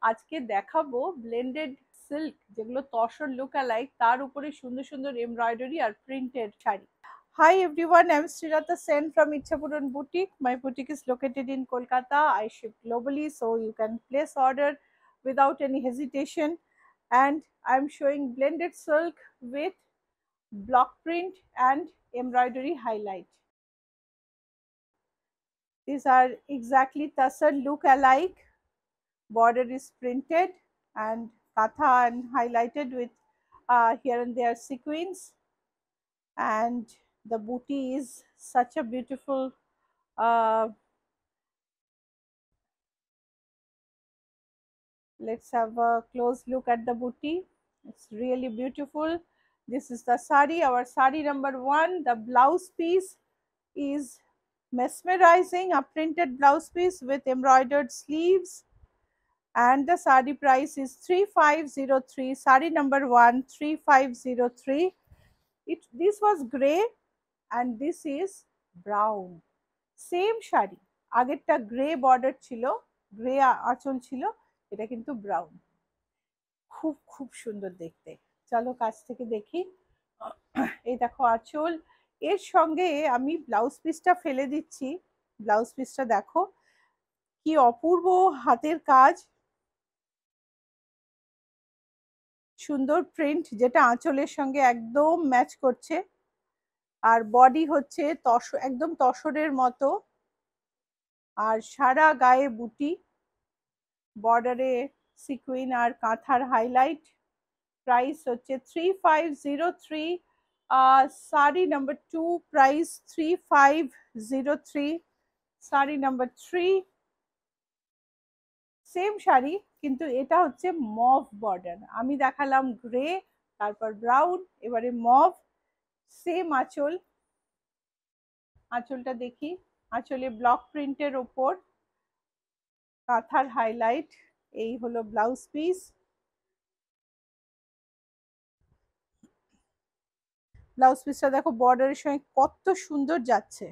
আজকে দেখাবো blended silk, যেগুলো তসর লুক অ্যালাইক, তার উপরে সুন্দর সুন্দর এমব্রয়ডারি আর printed sari. Hi everyone, I'm Srilata Sen from Ichhapuran Boutique. My boutique is located in Kolkata. I ship globally, so you can place order without any hesitation. And I'm showing blended silk with block print and embroidery highlight. These are exactly Tassar look alike. Border is printed and katha and highlighted with here and there sequins, and the booty is such a beautiful let's have a close look at the booty. It's really beautiful. This is the sari, our sari number 1. The blouse piece is mesmerizing, a printed blouse piece with embroidered sleeves, and the sari price is 3503. Sari number 1, 3503. This was gray and this is brown. Same sari, আগেরটা grey border ছিল, grey আঁচল ছিল, এটা কিন্তু brown. খুব খুব সুন্দর দেখতে। চলো কাছ থেকে দেখি। এই দেখো আঁচল, এর সঙ্গে আমি ব্লাউজ পিসটা ফেলে দিচ্ছি। ব্লাউজ পিসটা দেখো কি অপূর্ব হাতের কাজ, সুন্দর প্রিন্ট যেটা আঁচলের সঙ্গে একদম ম্যাচ করছে। আর বডি হচ্ছে একদম তসরের মতো, আর সারা গায়ে বুটি, বর্ডারে সিকুইন আর কাঁথার হাইলাইট। প্রাইস হচ্ছে 3503। Sari number 2 price 3503। Sari number 3 same sari, কিন্তু এটা হচ্ছে মভ বর্ডার। আমি দেখালাম গ্রে, তারপর ব্রাউন, এবারে মভ। সেম আঁচল, আঁচলটা দেখি। আঁচলে ব্লক প্রিন্টের ওপর কাঁথার হাইলাইট। এই হলো ব্লাউজ পিস। ব্লাউজ পিসটা দেখো বর্ডারের সঙ্গে কত সুন্দর যাচ্ছে।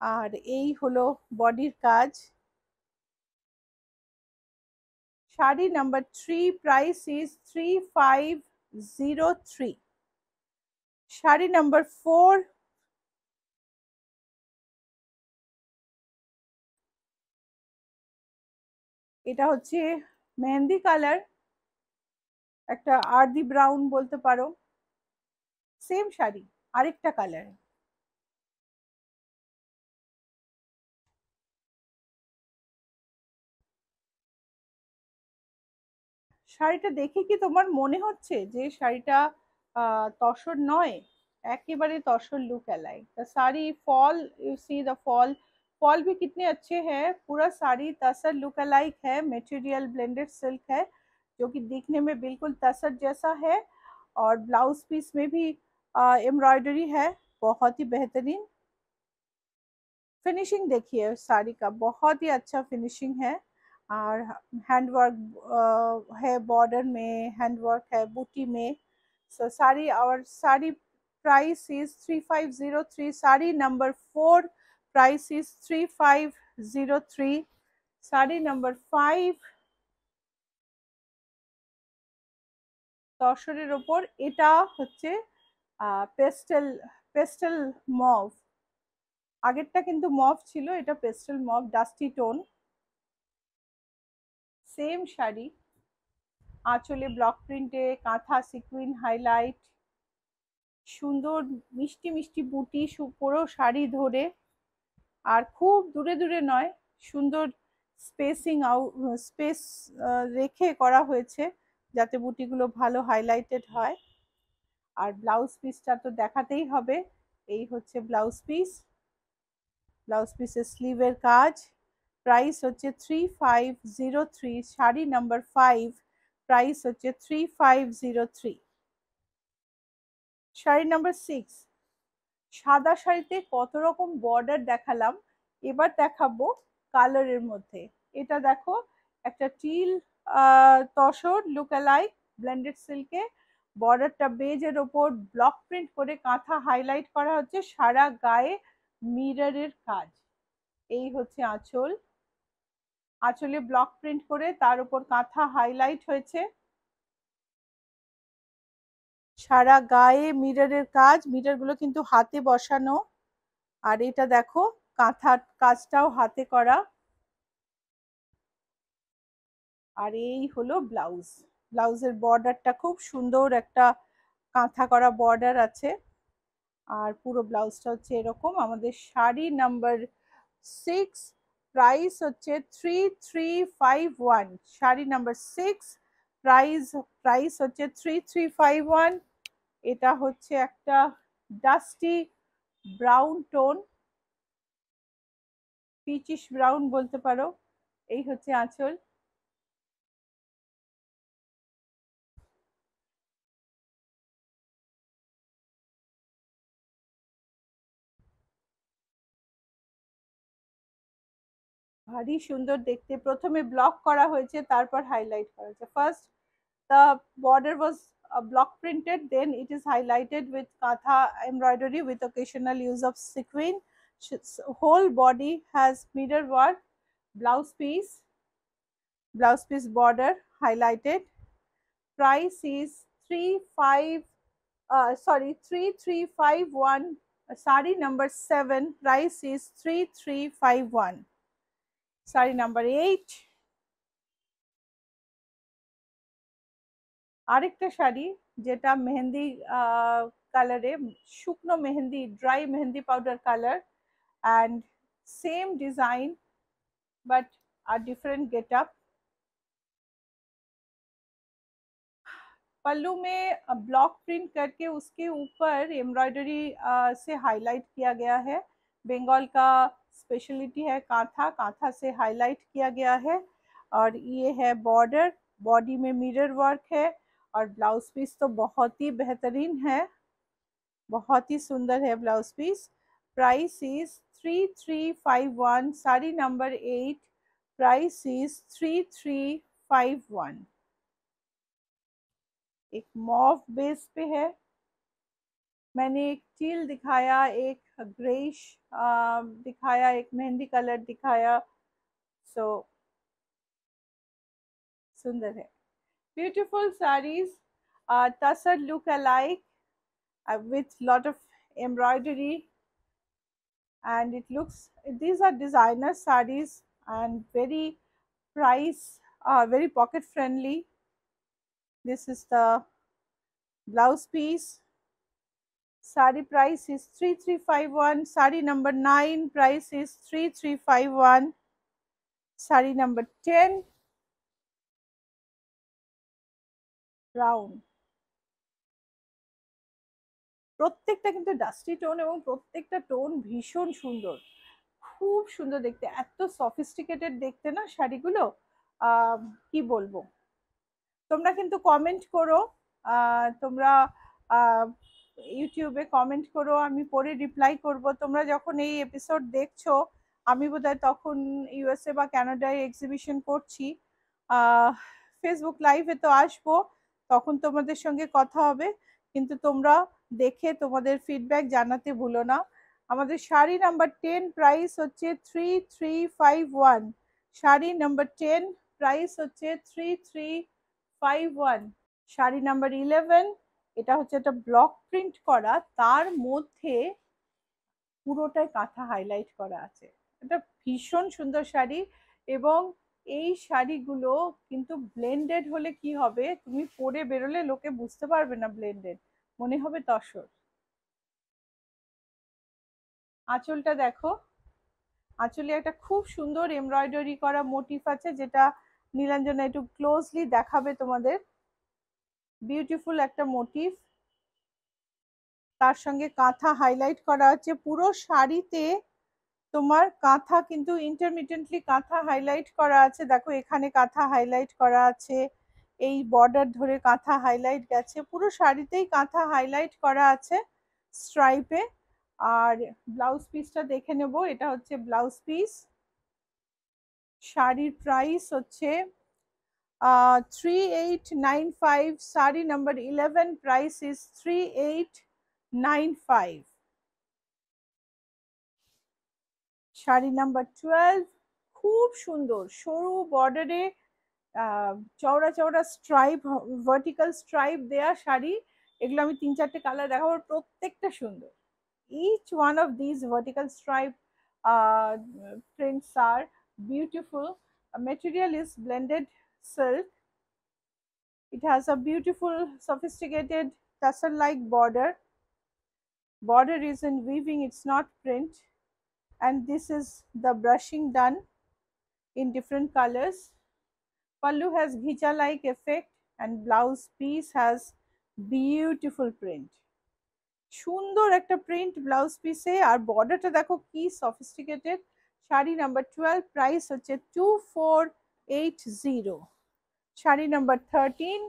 আর এই হলো বডির কাজ। Sari number 3 price is 3503। Sari number 4 এটা হচ্ছে মেহেন্দি কালার, একটা আর্দি ব্রাউন বলতে পারো। সেম শাড়ি, আরেকটা কালার। শাড়িটা দেখে কি তোমার মনে হচ্ছে যে শাড়িটা তসর নয়? একেবারে tussar look alike. The sari fall, you see the fall, fall भी कितने अच्छे हैं। पूरा साड़ी तसर लुक अलाइक है, मटेरियल ब्लेंडेड सिल्क है जो कि दिखने में बिल्कुल तसर जैसा है। और ब्लाउज पीस में भी एम्ब्रॉयडरी है, बहुत ही बेहतरीन। फिनिशिंग देखिए साड़ी का, बहुत ही अच्छा फिनिशिंग है। और हैंड वर्क है, बॉर्डर में हैंड वर्क है, बूटी में। सो साड़ी, और sari price is 3503। Sari number 4 price is 3503। Sari number 5 তসরের ওপর, এটা হচ্ছে পেস্টেল, পেস্টেল মভ। আগেরটা কিন্তু মভ ছিল, এটা pastel mauve, dusty tone. Same sari, আঁচলে ব্লক প্রিন্টে কাঁথা সিকুইন হাইলাইট, সুন্দর মিষ্টি মিষ্টি বুটি পুরো শাড়ি ধরে। আর খুব দূরে দূরে নয়, সুন্দর স্পেসিং স্পেস রেখে করা হয়েছে যাতে বুটিগুলো ভালো হাইলাইটেড হয়। আর ব্লাউজ পিসটা তো দেখাতেই হবে। এই হচ্ছে ব্লাউজ পিস, ব্লাউজ পিসের স্লিভের কাজ। প্রাইস হচ্ছে 3503। শাড়ি নাম্বার 5 প্রাইস হচ্ছে 3503। শাড়ি নাম্বার 6, সাদা শাড়িতে কত রকম বর্ডার দেখালাম, এবার দেখাবো কালারের মধ্যে। এটা দেখো একটা teal tussar look alike blended সিল্কে, বর্ডারটা বেজের ওপর ব্লক প্রিন্ট করে কাঁথা হাইলাইট করা হচ্ছে, সারা গায়ে মিররের কাজ। এই হচ্ছে আঁচল, আঁচলে ব্লক প্রিন্ট করে তার উপর কাঁথা হাইলাইট হয়েছে। সারা গায়ে মিররের কাজ, মিররগুলো কিন্তু হাতে বসানো। আর এটা দেখো কাঁথার কাজটাও হাতে করা। আর এই হলো ব্লাউজ। ব্লাউজের বর্ডারটা খুব সুন্দর, একটা কাঁথা করা বর্ডার আছে। আর পুরো ব্লাউজটা হচ্ছে এরকম। আমাদের শাড়ি নাম্বার 6, প্রাইস হচ্ছে 3351। শাড়ি নাম্বার 6, প্রাইস হচ্ছে 3351। এটা হচ্ছে একটা ডাস্টি ব্রাউন টোন, পিচিশ ব্রাউন বলতে পারো। এই হচ্ছে আঁচল। ভারী সুন্দর দেখতে। প্রথমে ব্লক করা হয়েছে, তারপর হাইলাইট করা হয়েছে। First the border was block printed, then it is highlighted with katha embroidery with occasional use of sequin. Whole body has mirror work. Blouse piece border highlighted. Price is 3351. Sari number 7, price is 3351. Sari number 8, আরেকটা শাড়ি যেটা মেহেন্দি কালারে, শুকনো mehendi, dry mehendi powder colour, and same design but a different get up. Pallu में block print करके उसके ऊपर embroidery से highlight किया गया है। बंगाल का स्पेशलिटी है कांथा, कांथा से हाईलाइट किया गया है। और ये है बॉर्डर, बॉडी में मिरर वर्क है। और ब्लाउज पीस तो बहुत ही बेहतरीन है, बहुत ही सुंदर है blouse piece. Price is 3351। Sari number 8, price is 3351। एक मॉव बेस पे है। मैंने एक टील दिखाया, एक ग्रेइश दिखाया, एक मेहंदी कलर दिखाया। सो सुंदर है, beautiful saris, tussar look alike with lot of embroidery, and it looks, these are designer sarees and very price, very pocket friendly. This is the blouse piece. Sari price is 3351. Sari number 9, price is 3351. Sari number 10, brown. প্রত্যেকটা কিন্তু dusty tone এবং প্রত্যেকটা tone ভীষণ সুন্দর, খুব সুন্দর দেখতে, এত সফিস্টিকেটেড দেখতে না শাড়িগুলো, কি বলবো। তোমরা কিন্তু কমেন্ট করো, তোমরা ইউটিউবে কমেন্ট করো, আমি পরে রিপ্লাই করব। তোমরা যখন এই এপিসোড দেখছো, আমি বোধহয় তখন ইউএসএ বা কানাডায় এক্সিবিশন করছি। ফেসবুক লাইভে তো আসবো, তখন তোমাদের সঙ্গে কথা হবে। কিন্তু তোমরা দেখে তোমাদের ফিডব্যাক জানাতে ভুলো না। আমাদের শাড়ি নাম্বার 10, প্রাইস হচ্ছে 3351। শাড়ি নাম্বার 10, প্রাইস হচ্ছে 3351। শাড়ি নাম্বার 11, এটা হচ্ছে একটা ব্লক প্রিন্ট করা, তার মধ্যে পুরোটাই কাঁথা হাইলাইট করা আছে। এটা ভীষণ সুন্দর শাড়ি। এবং এই শাড়িগুলো কিন্তু ব্লেন্ডেড হলে কি হবে, তুমি পরে বেরোলে লোকে বুঝতে পারবে না ব্লেন্ডেড, মনে হবে তসর। আঁচলটা দেখো, আঁচলে একটা খুব সুন্দর এমব্রয়ডারি করা মোটিফ আছে, যেটা নীলাঞ্জনা একটু ক্লোজলি দেখাবে তোমাদের। বিউটিফুল একটা মোটিভ, তার সঙ্গে কাঁথা হাইলাইট করা আছে পুরো শাড়িতে। তোমার কাঁথা কিন্তু ইন্টারমিডিয়েন্টলি কাঁথা হাইলাইট করা আছে, দেখো এখানে কাঁথা হাইলাইট করা আছে, এই বর্ডার ধরে কাঁথা হাইলাইট গেছে, পুরো শাড়িতেই কাঁথা হাইলাইট করা আছে স্ট্রাইপে। আর ব্লাউজ পিসটা দেখে নেব, এটা হচ্ছে ব্লাউজ পিস। শাড়ির প্রাইস হচ্ছে 3895। Sari number 11, price is 3895। Sari number 12, খুব সুন্দর সরু বর্ডারে চওড়া চওড়া স্ট্রাইপ, ভার্টিক্যাল স্ট্রাইপ দেয়া শাড়ি। এগুলো আমি 3-4টে কালার দেখাবো, প্রত্যেকটা সুন্দর। each one of these vertical stripe prints are beautiful. Material is blended silk. It has a beautiful sophisticated tassel like border. Border is in weaving, it's not print. And this is the brushing done in different colors. Pallu has ghicha like effect and blouse piece has beautiful print. সুন্দর একটা print blouse পিসে, আর বর্ডারটা দেখো কি sophisticated. Sari number 12, price হচ্ছে 2480। Sari number 13,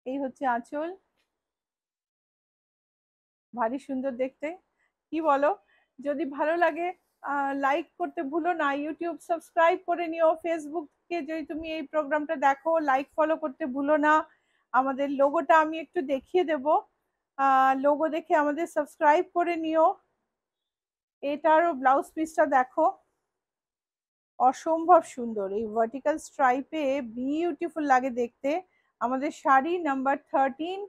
এই হচ্ছে আঁচল, ভারী সুন্দর দেখতে। কি বলো? যদি ভালো লাগে লাইক করতে ভুলো না, ইউটিউব সাবস্ক্রাইব করে নিও, ফেসবুককে যদি তুমি এই প্রোগ্রামটা দেখো লাইক ফলো করতে ভুলো না। আমাদের লোগোটা আমি একটু দেখিয়ে দেব, লোগো দেখে আমাদের সাবস্ক্রাইব করে নিও। এটারও ব্লাউজ পিসটা দেখো, অসম্ভব সুন্দর, এই ভার্টিক্যাল স্ট্রাইপে বিউটিফুল লাগে দেখতে। আমাদের শাড়ি নাম্বার 13,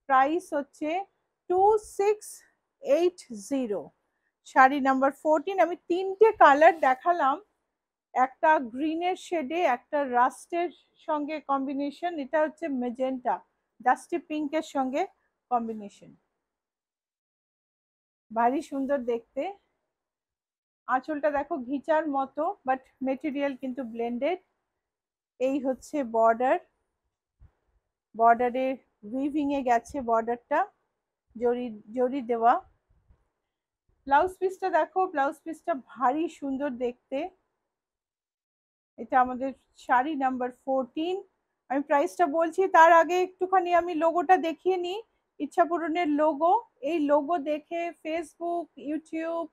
প্রাইস হচ্ছে 2680। শাড়ি নাম্বার 14, আমি 3টে কালার দেখালাম, একটা গ্রিনের শেডে, একটা রাস্টের সঙ্গে কম্বিনেশন, এটা হচ্ছে মেজেন্টা ডাস্টি পিঙ্কের সঙ্গে কম্বিনেশন, ভারী সুন্দর দেখতে। আঁচলটা দেখো ঘিচার মতো, বাট মেটেরিয়াল কিন্তু ব্লেন্ডেড। এই হচ্ছে বর্ডার, বর্ডারে উইভিং এ গেছে, বর্ডারটা জরি জরি দেওয়া। ব্লাউজ পিসটা দেখো, ব্লাউজ পিসটা ভারী সুন্দর দেখতে। এটা আমাদের শাড়ি নাম্বার 14। আমি প্রাইসটা বলছি তার আগে একটুখানি আমি লোগোটা দেখিয়ে নিই, ইচ্ছা পূরণের লোগো। এই লোগো দেখে ফেসবুক, ইউটিউব,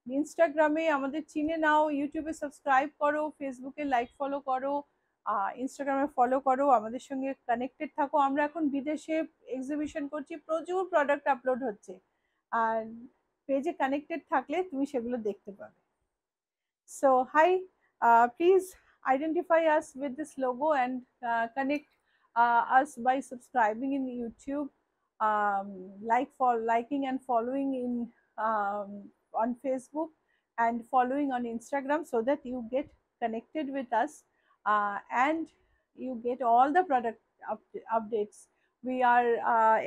ইনস্টাগ্রামে আমাদের চিনে নাও, ইউটিউবে সাবস্ক্রাইব করো, ফেসবুকে লাইক ফলো করো, ইনস্টাগ্রামে ফলো করো, আমাদের সঙ্গে কানেক্টেড থাকো। আমরা এখন বিদেশে এক্সিবিশন করছি, প্রচুর প্রোডাক্ট আপলোড হচ্ছে, আর পেজে কানেক্টেড থাকলে তুমি সেগুলো দেখতে পাবে। So hi, please identify us with this logo and connect us by subscribing in YouTube, liking and following in on Facebook, and following on Instagram, so that you get connected with us and you get all the product updates. We are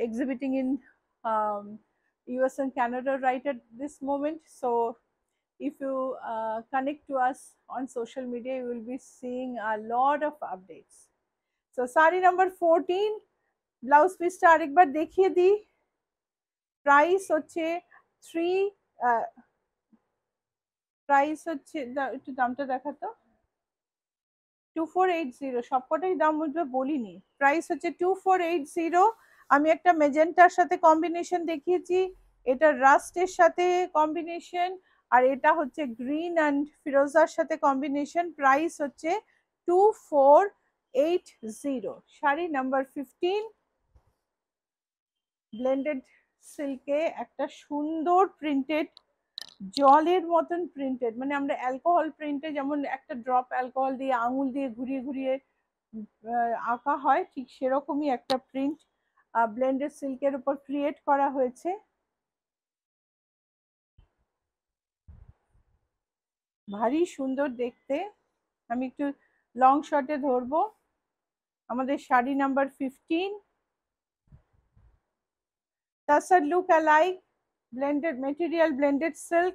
exhibiting in US and Canada right at this moment, so if you connect to us on social media, you will be seeing a lot of updates. So sari number 14, blouse piece টা আরেকবার দেখিয়ে দিই। Price হচ্ছে 3, price হচ্ছে, একটু দামটা দেখাতো, 2480। সবকটাই দাম বলিনি, প্রাইস হচ্ছে 2480। আমি একটা মেজেন্টার সাথে কম্বিনেশন দেখিয়েছি, এটা রাস্টের সাথে কম্বিনেশন, আর এটা হচ্ছে গ্রিন অ্যান্ড ফিরোজার সাথে কম্বিনেশন। প্রাইস হচ্ছে 2480। শাড়ি নাম্বার 15, ব্লেন্ডেড সিল্কে একটা সুন্দর প্রিন্টেড, জলের মতন প্রিন্টেড, মানে আমরা অ্যালকোহল প্রিন্টে যেমন একটা ড্রপ অ্যালকোহল দিয়ে আঙুল দিয়ে ঘুরিয়ে ঘুরিয়ে আঁকা হয়, ঠিক সেরকমই একটা প্রিন্ট ব্লেন্ডেড সিল্কের উপর ক্রিয়েট করা হয়েছে। ভারী সুন্দর দেখতে। আমি একটু লং শর্টে ধরবো। আমাদের sari number 15, tussar look alike, blended material, blended silk.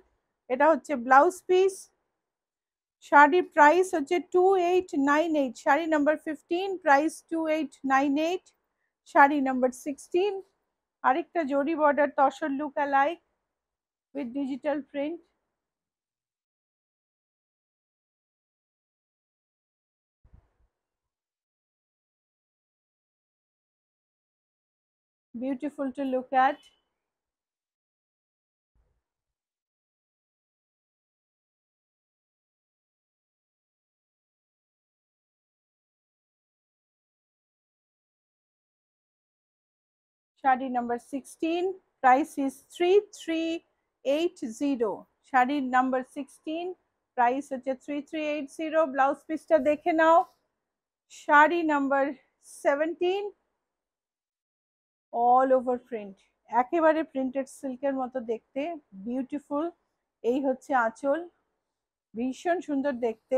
এটা হচ্ছে ব্লাউজ পিস। শাড়ির প্রাইস হচ্ছে 2898। Sari number 15, price 2898। Sari number 16, আরেকটা zari border tussar look alike with digital print. Beautiful to look at. Shadi number 16, price is 3380. শাড়ির নাম্বার 16, প্রাইস হচ্ছে 3380। ব্লাউজ পিসটা দেখে নাও। Sari number 17, all over print, একেবারে প্রিন্টেড সিল্কের মতো দেখতে, বিউটিফুল। এই হচ্ছে আঁচল, ভীষণ সুন্দর দেখতে।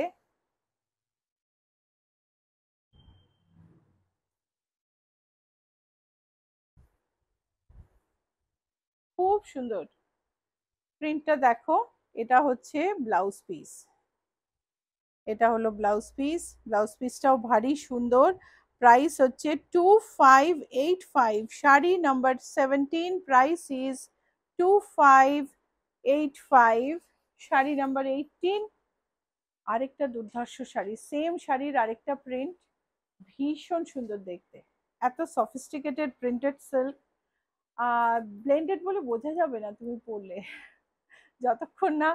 খুব সুন্দর প্রিন্টটা দেখো। এটা হচ্ছে ব্লাউজ পিস, এটা হলো ব্লাউজ পিস। ব্লাউজ পিসটাও ভারী সুন্দর। প্রাইস হচ্ছে 2585। Sari number 17, price is 2585। Sari number 18, আরেকটা দুর্ধর্ষ শাড়ি, সেম শাড়ির আরেকটা প্রিন্ট, ভীষণ সুন্দর দেখতে। এত সফিস্টিকেটেড প্রিন্টেড সিল্ক, ব্লেন্ডেড বলে বোঝা যাবে না তুমি পরলে। যতক্ষণ না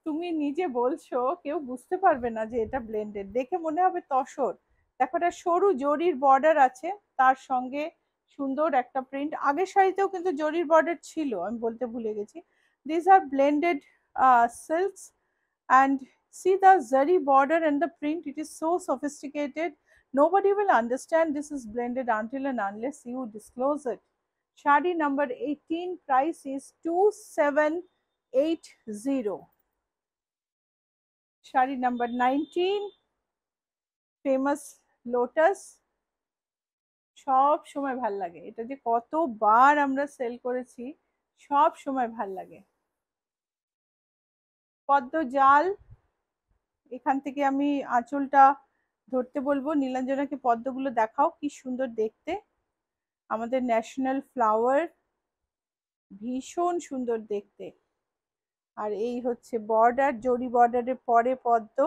তুমি নিজে বলছো কেউ বুঝতে পারবে না যে এটা ব্লেন্ডেড, দেখে মনে হবে তসর। দেখো একটা সরু জরির বর্ডার আছে, তার সঙ্গে সুন্দর একটা প্রিন্ট। আগের শাড়িতেও কিন্তু জরির বর্ডার ছিল, আমি বলতে ভুলে গেছি। This are blended silks, and see the zari border and the print, it is so sophisticated. Nobody will understand this is blended until and unless you disclose it. Shadi number 18, price is 2780. Shadi number 19, famous lotus, সব সময় ভাল লাগে। এটা যে কতবার আমরা sell করেছি, সব সময় ভাল লাগে। পদ্ম জাল, এখান থেকে আমি আঁচলটা ধরতে বলবো। নীলাঞ্জনাকে পদ্মগুলো দেখাও, কি সুন্দর দেখতে, আমাদের ন্যাশনাল ফ্লাওয়ার, ভীষণ সুন্দর দেখতে। আর এই হচ্ছে বর্ডার, জরি বর্ডারের পরে পদ্ম,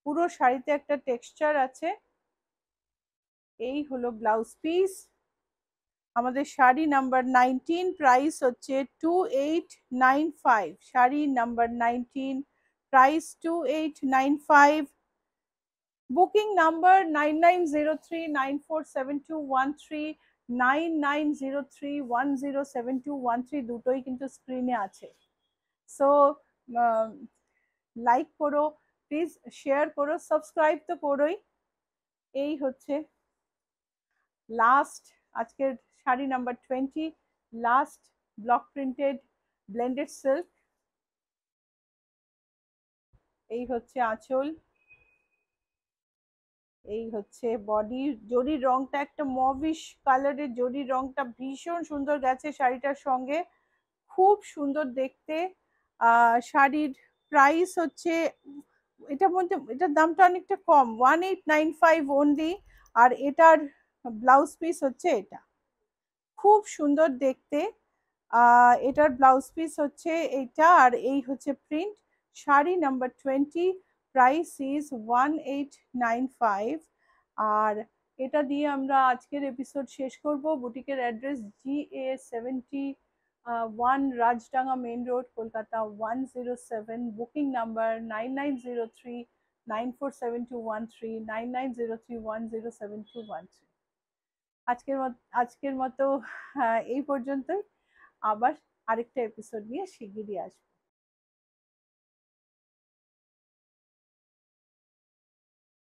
পুরো শাড়িতে একটা টেক্সচার আছে। এই হলো ব্লাউজ পিস। আমাদের শাড়ি নাম্বার 19, প্রাইস হচ্ছে 2895। Sari number 19, price 2895। Booking number 9903947213, 9903107213, দুটোই কিন্তু স্ক্রিনে আছে। সো লাইক করো প্লিজ, শেয়ার করো, সাবস্ক্রাইব তো করোই। এই হচ্ছে লাস্ট আজকের sari number 20, last block printed blended silk. এই হচ্ছে আঁচল, এই হচ্ছে বডি। জরির রংটা একটা মভিশ কালারের, জরির রংটা ভীষণ সুন্দর গেছে শাড়িটার সঙ্গে, খুব সুন্দর দেখতে। শাড়ির প্রাইস হচ্ছে, এটার মধ্যে এটার দামটা অনেকটা কম, 1895 অনলি। আর এটার ব্লাউজ পিস হচ্ছে এটা, খুব সুন্দর দেখতে। এটার ব্লাউজ পিস হচ্ছে এইটা, আর এই হচ্ছে print. Sari number 20, price is 1895। আর এটা দিয়ে আমরা আজকের এপিসোড শেষ করব। বুটিকের address GA71, Rajdanga main road, Kolkata 107। Booking number 9903947213, 9903107213। আজকের মতো এই পর্যন্তই। আবার আরেকটা এপিসোড নিয়ে শিগগিরই আসবো।